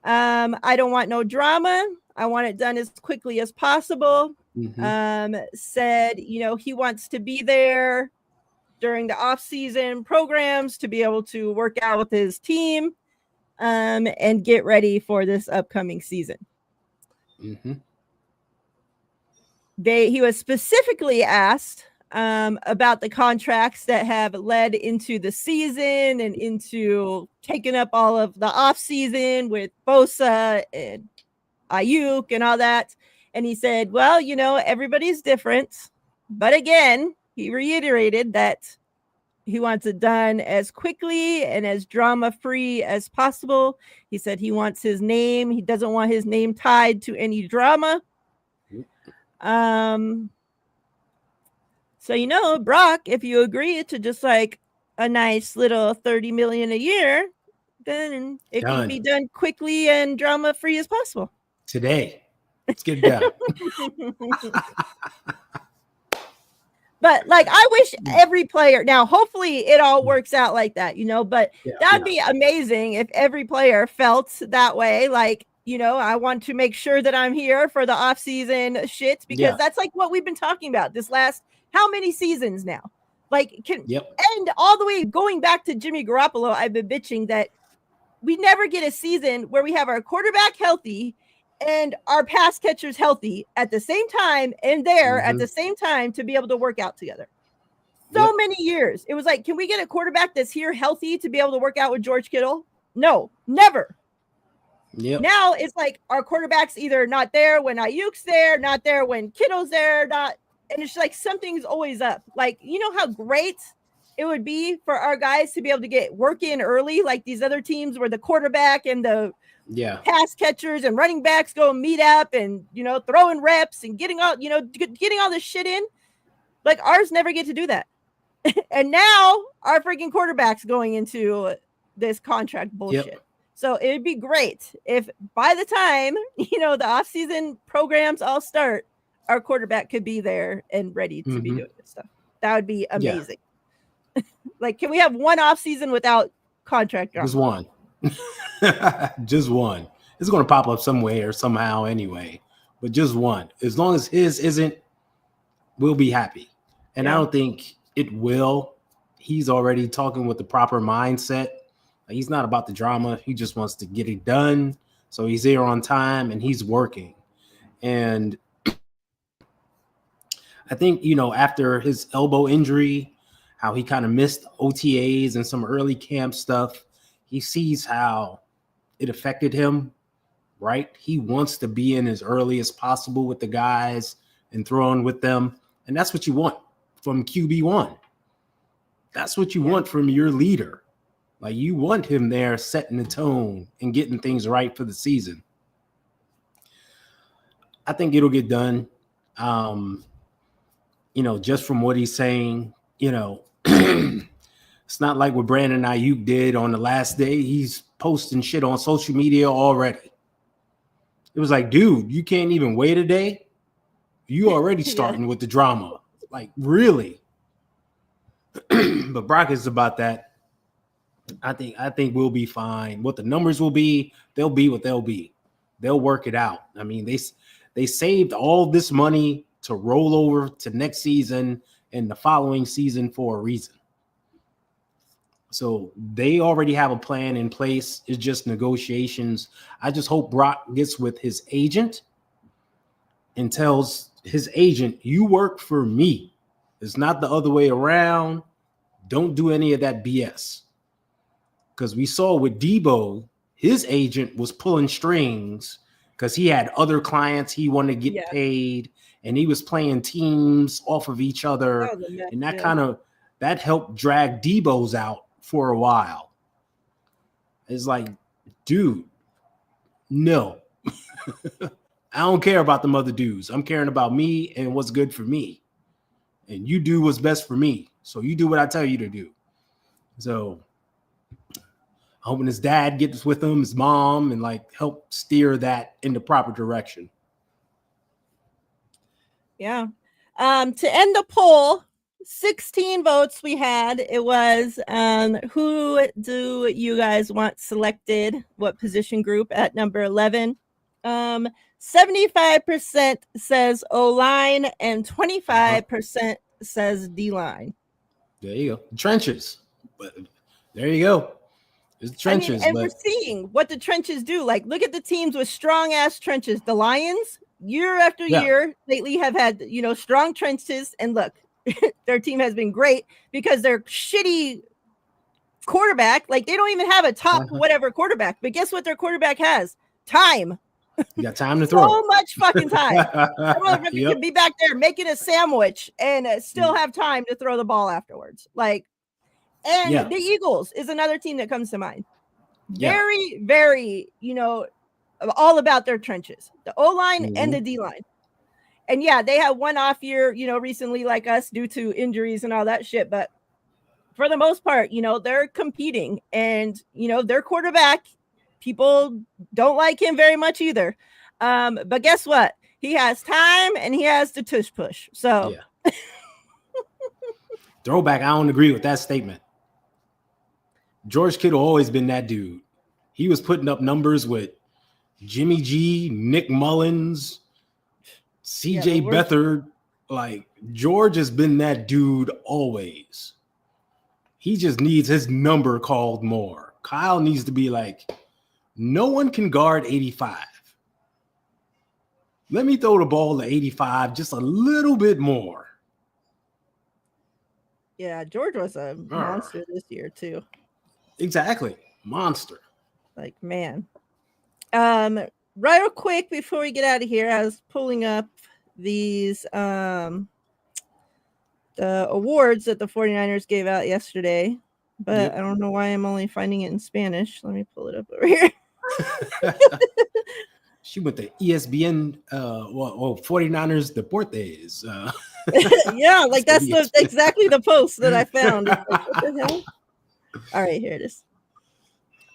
I don't want no drama. I want it done as quickly as possible. Mm-hmm. Said, he wants to be there during the off-season programs to be able to work out with his team and get ready for this upcoming season. Mm-hmm. He was specifically asked about the contracts that have led into the season and into taking up all of the off-season with Bosa and Ayuk and all that. And he said, well, everybody's different. But again, he reiterated that He wants it done as quickly and as drama-free as possible. He said he wants his name. He doesn't want his name tied to any drama. So, Brock, if you agree to just like a nice little $30 million a year, then it can be done quickly and drama-free as possible. Today. Let's get done. But like, I wish every player, now hopefully it all works out like that, but that'd be amazing if every player felt that way. Like, I want to make sure that I'm here for the off-season shit, because that's like what we've been talking about this last, how many seasons now? Like, and all the way going back to Jimmy Garoppolo, I've been bitching that we never get a season where we have our quarterback healthy and our pass catchers healthy at the same time and at the same time to be able to work out together. So many years. It was like, can we get a quarterback that's here healthy to be able to work out with George Kittle? No, never. Now it's like our quarterback's either not there when Ayuk's there, not there when Kittle's there, and it's like something's always up. Like, how great it would be for our guys to be able to get work in early, like these other teams where the quarterback and the pass catchers and running backs go meet up and throwing reps and getting all this shit in. Like, ours never get to do that. And now our freaking quarterback's going into this contract bullshit. So it'd be great if by the time the off-season programs all start, our quarterback could be there and ready to be doing this stuff. That would be amazing. Like, can we have one off-season without contract drama? Just one. Just one. It's going to pop up somewhere somehow anyway, but just one. As long as his isn't, we'll be happy. And I don't think it will. He's already talking with the proper mindset. He's not about the drama. He just wants to get it done. So he's there on time and he's working. And I think, after his elbow injury, how he kind of missed OTAs and some early camp stuff, he sees how it affected him, right? He wants to be in as early as possible with the guys and throwing with them. And that's what you want from QB1. That's what you want from your leader. Like, you want him there setting the tone and getting things right for the season. I think it'll get done. Just from what he's saying, it's not like what Brandon Ayuk did on the last day. He's posting shit on social media already. It was like, dude, you can't even wait a day. You already starting with the drama. Like, really? But Brock is about that. I think we'll be fine. What the numbers will be, they'll be what they'll be. They'll work it out. I mean, they saved all this money to roll over to next season and the following season for a reason. So they already have a plan in place. It's just negotiations. I just hope Brock gets with his agent and tells his agent, you work for me. It's not the other way around. Don't do any of that BS. Because we saw with Debo, his agent was pulling strings because he had other clients he wanted to get paid, and he was playing teams off of each other. And that helped drag Debo's out for a while. It's like, dude, no. I don't care about them other dudes. I'm caring about me and what's good for me. And you do what's best for me. So you do what I tell you to do. So hoping his dad gets with him, his mom, and like help steer that in the proper direction. Yeah. To end the poll, 16 votes we had. It was who do you guys want selected? What position group at number 11? 75% says O-line and 25% says D-line. There you go. Trenches. But there you go. It's trenches. We're seeing what the trenches do. Like, look at the teams with strong ass trenches. The Lions, year after year, lately have had, strong trenches. And look, their team has been great because their shitty quarterback, like, they don't even have a top whatever quarterback. But guess what their quarterback has? Time. You got time to throw. So much fucking time. You can be back there making a sandwich and still have time to throw the ball afterwards. Like, And the Eagles is another team that comes to mind. Very, very, all about their trenches, the O-line and the D-line. And they had one off year, recently like us due to injuries and all that shit. But for the most part, they're competing, and, their quarterback, people don't like him very much either. But guess what? He has time and he has the tush push. So throwback. I don't agree with that statement. George Kittle always been that dude. He was putting up numbers with Jimmy G, Nick Mullins, CJ Beathard. Like, George has been that dude always. He just needs his number called more. Kyle needs to be like, no one can guard 85. Let me throw the ball to 85 just a little bit more. Yeah, George was a monster this year too. Exactly. Monster. Like, man. Real quick before we get out of here, I was pulling up these the awards that the 49ers gave out yesterday, but I don't know why I'm only finding it in Spanish. Let me pull it up over here. She went to ESPN 49ers Deportes. Yeah, like that's exactly the post that I found. Like, what the hell? All right, here it is.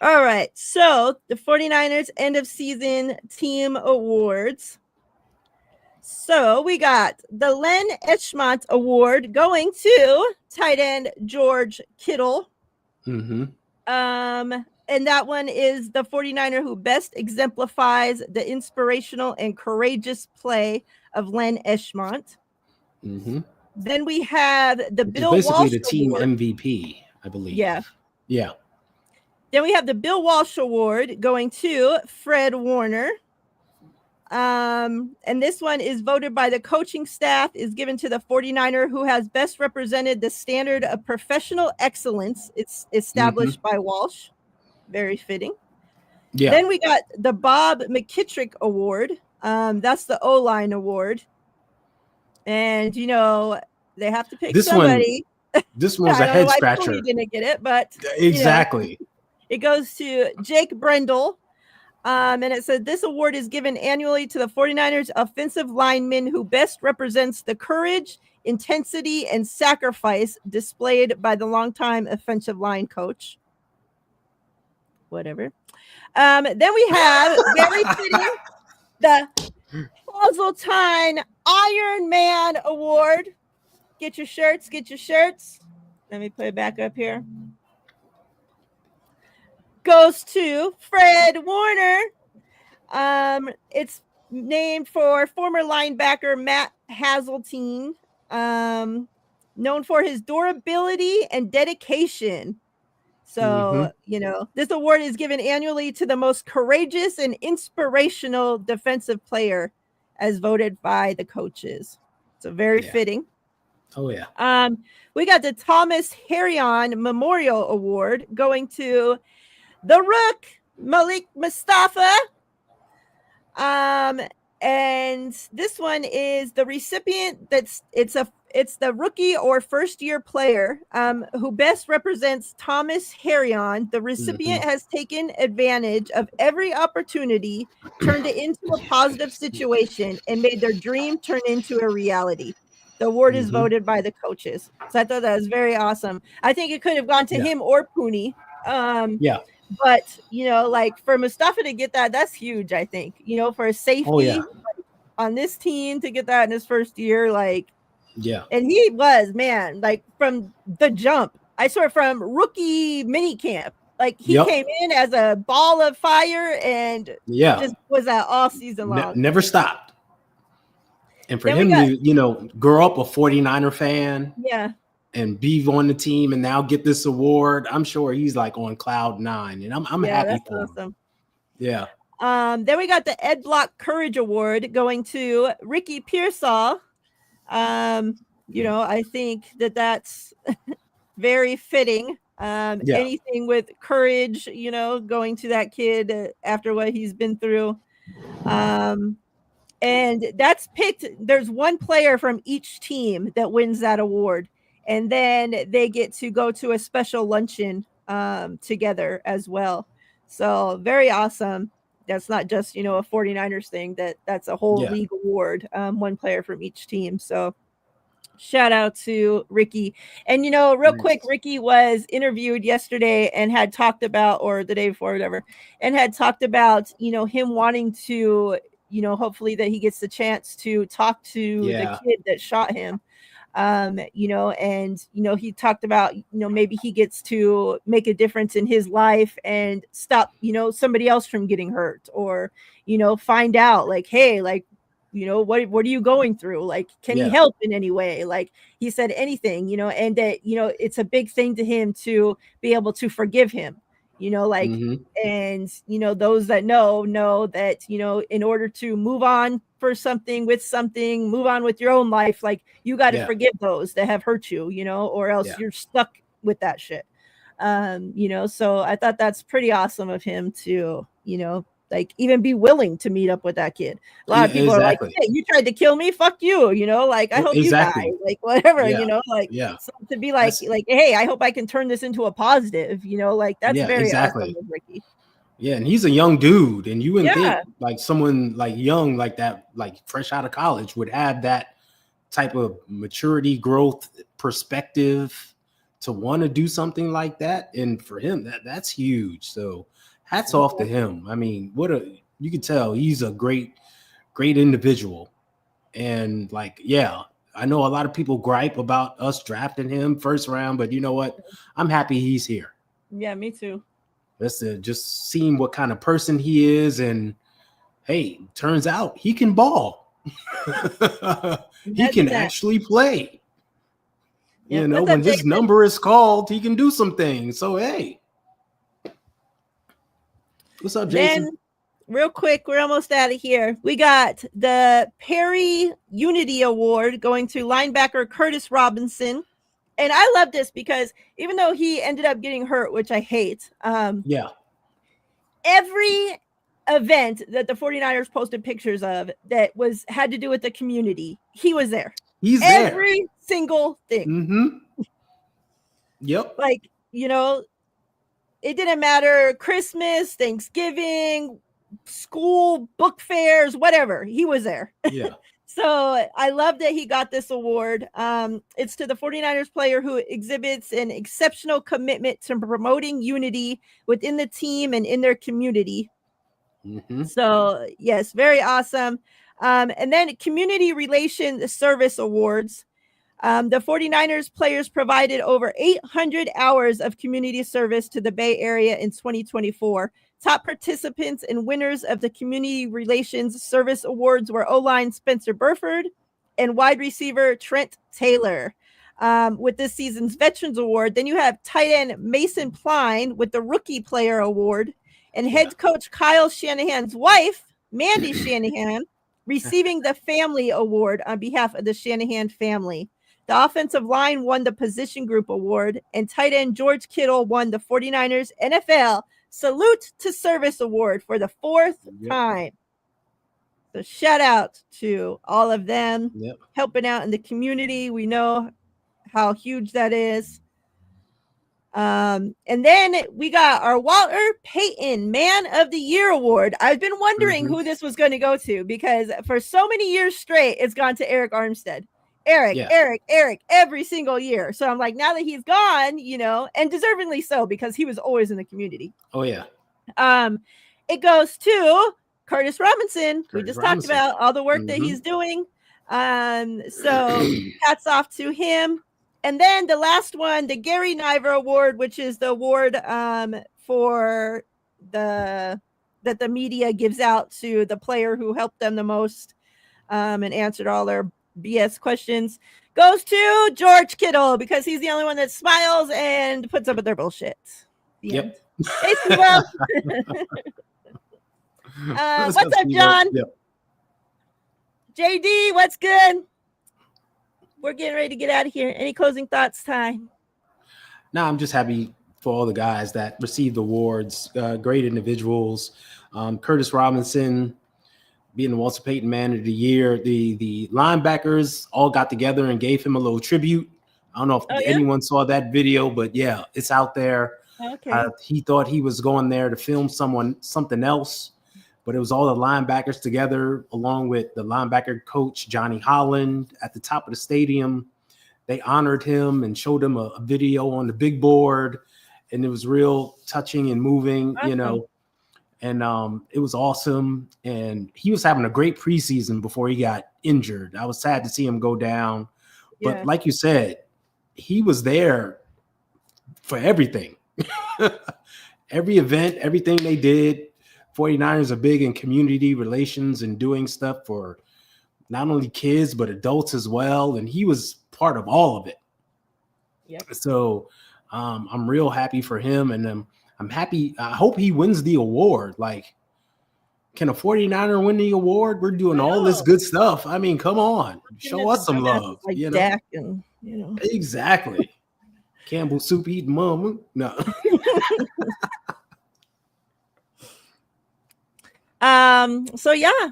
All right, so the 49ers end of season team awards. So we got the Len Eschmont Award going to tight end George Kittle. And that one is the 49er who best exemplifies the inspirational and courageous play of Len Eschmont. Then we have the Bill Walsh Award. Basically the team MVP, I believe. Yeah. Then we have the Bill Walsh Award going to Fred Warner. And this one is voted by the coaching staff, is given to the 49er who has best represented the standard of professional excellence. It's established by Walsh. Very fitting. Then we got the Bob McKittrick Award. That's the O-line award. And, they have to pick somebody. This one's a head scratcher. I didn't get it, but exactly. It goes to Jake Brendel. And it said this award is given annually to the 49ers offensive lineman who best represents the courage, intensity, and sacrifice displayed by the longtime offensive line coach. Whatever. Then we have very fitting the Hazeltine Iron Man Award. Get your shirts. Let me put it back up here. Goes to Fred Warner. It's named for former linebacker Matt Hazeltine, known for his durability and dedication. So, this award is given annually to the most courageous and inspirational defensive player as voted by the coaches. So very fitting. Oh, yeah. We got the Thomas Harrion Memorial Award going to the Rook, Malik Mustafa. And this one is the recipient it's the rookie or first year player who best represents Thomas Harrion. The recipient has taken advantage of every opportunity, turned it into a positive situation, and made their dream turn into a reality. The award is voted by the coaches. So I thought that was very awesome. I think it could have gone to him or Pooney. But, like for Mustafa to get that, that's huge, I think. For a safety on this team to get that in his first year, like, and he was, man, like from the jump. I swear, from rookie mini camp, like he came in as a ball of fire and just was that all season long. Never stopped. And for him to, grow up a 49er fan, and be on the team and now get this award, I'm sure he's like on cloud 9, and I'm happy for him. Yeah. Then we got the Ed Block Courage Award going to Ricky Pearsall. I think that's very fitting. Anything with courage, going to that kid after what he's been through. And that's picked. There's one player from each team that wins that award. and then they get to go to a special luncheon together as well. So very awesome. That's not just, a 49ers thing, that's a whole league award, one player from each team. So shout out to Ricky. And, real quick, Ricky was interviewed yesterday and had talked about, or the day before, whatever, and had talked about, him wanting to, hopefully that he gets the chance to talk to the kid that shot him. And he talked about, maybe he gets to make a difference in his life and stop, somebody else from getting hurt, or, find out like, hey, like, what are you going through? Like, can he help in any way? Like he said anything, and that, it's a big thing to him to be able to forgive him, like, and, those that know that, in order to move on for something, move on with your own life, like you got to forgive those that have hurt you, or else you're stuck with that shit. So I thought that's pretty awesome of him to, like even be willing to meet up with that kid. A lot of people are like, hey, you tried to kill me, fuck you, like I hope you die, like whatever, like so to be like, hey, I hope I can turn this into a positive, like that's very awesome with Ricky. Yeah, and he's a young dude, and you wouldn't think like someone like young like that, like fresh out of college, would have that type of maturity, growth, perspective to want to do something like that. And for him, that's huge. So hats off to him. I mean, you can tell he's a great individual. And like, I know a lot of people gripe about us drafting him first round, but you know what? I'm happy he's here. Yeah, me too. That's just seeing what kind of person he is. And hey, turns out he can ball. He can actually play. When his number is called, he can do some things. So, hey. What's up, Jason? Then, real quick, we're almost out of here. We got the Perry Unity Award going to linebacker Curtis Robinson. And I love this because even though he ended up getting hurt, which I hate, every event that the 49ers posted pictures of that had to do with the community, he was there. He's every single thing. Mm-hmm. Yep. Like, it didn't matter. Christmas, Thanksgiving, school, book fairs, whatever. He was there. Yeah. So I love that he got this award. It's to the 49ers player who exhibits an exceptional commitment to promoting unity within the team and in their community. Mm-hmm. So, yes, very awesome. And then Community Relations Service Awards. The 49ers players provided over 800 hours of community service to the Bay Area in 2024. Top participants and winners of the Community Relations Service Awards were O-line Spencer Burford and wide receiver Trent Taylor with this season's Veterans Award. Then you have tight end Mason Pline with the Rookie Player Award, and head coach Kyle Shanahan's wife, Mandy Shanahan, receiving the Family Award on behalf of the Shanahan family. The offensive line won the Position Group Award, and tight end George Kittle won the 49ers NFL Salute to Service Award for the fourth time. So shout out to all of them helping out in the community. We know how huge that is. And then we got our Walter Payton Man of the Year Award. I've been wondering who this was going to go to because for so many years straight, it's gone to Eric Armstead. Eric, every single year. So I'm like, now that he's gone, and deservingly so, because he was always in the community. Oh, yeah. It goes to Curtis Robinson. We just talked about all the work that he's doing. So hats off to him. And then the last one, the Gary Niver Award, which is the award for that the media gives out to the player who helped them the most and answered all their BS questions, goes to George Kittle because he's the only one that smiles and puts up with their bullshit. Hey, Steve. What's up, John? JD, what's good? We're getting ready to get out of here. Any closing thoughts, Ty? No, I'm just happy for all the guys that received awards. Great individuals. Curtis Robinson being the Walter Payton Man of the Year. The linebackers all got together and gave him a little tribute. I don't know if anyone saw that video, but yeah, it's out there. Okay. He thought he was going there to film something else, but it was all the linebackers together, along with the linebacker coach, Johnny Holland, at the top of the stadium. They honored him and showed him a video on the big board, and it was real touching and moving, you know. And it was awesome. And he was having a great preseason before he got injured. I was sad to see him go down. But like you said, he was there for everything. Every event, everything they did. 49ers are big in community relations and doing stuff for not only kids, but adults as well. And he was part of all of it. Yep. So I'm real happy for him. And I'm happy. I hope he wins the award. Like, can a 49er win the award? We're doing all this good stuff. I mean, come on. Show us some love. Like you know? Dak and, you know. Exactly. Campbell soup eating mama. No. So yeah,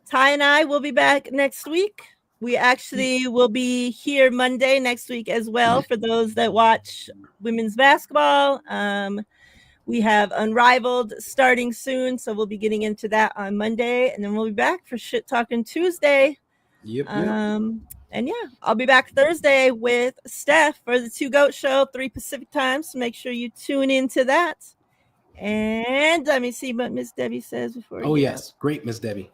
Ty and I will be back next week. We actually will be here Monday next week as well for those that watch women's basketball. We have Unrivaled starting soon, so we'll be getting into that on Monday, and then we'll be back for Shit Talking Tuesday. Yep. And yeah, I'll be back Thursday with Steph for the Two Goat Show, 3 Pacific time. So make sure you tune into that. And let me see what Miss Debbie says before. Oh yes, great, Miss Debbie.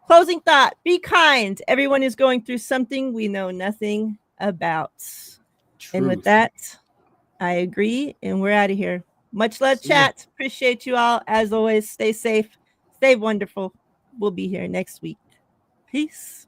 Closing thought: be kind. Everyone is going through something we know nothing about. Truth. And with that, I agree, and we're out of here. Much love, chat. Appreciate you all. As always, stay safe, stay wonderful. We'll be here next week. Peace.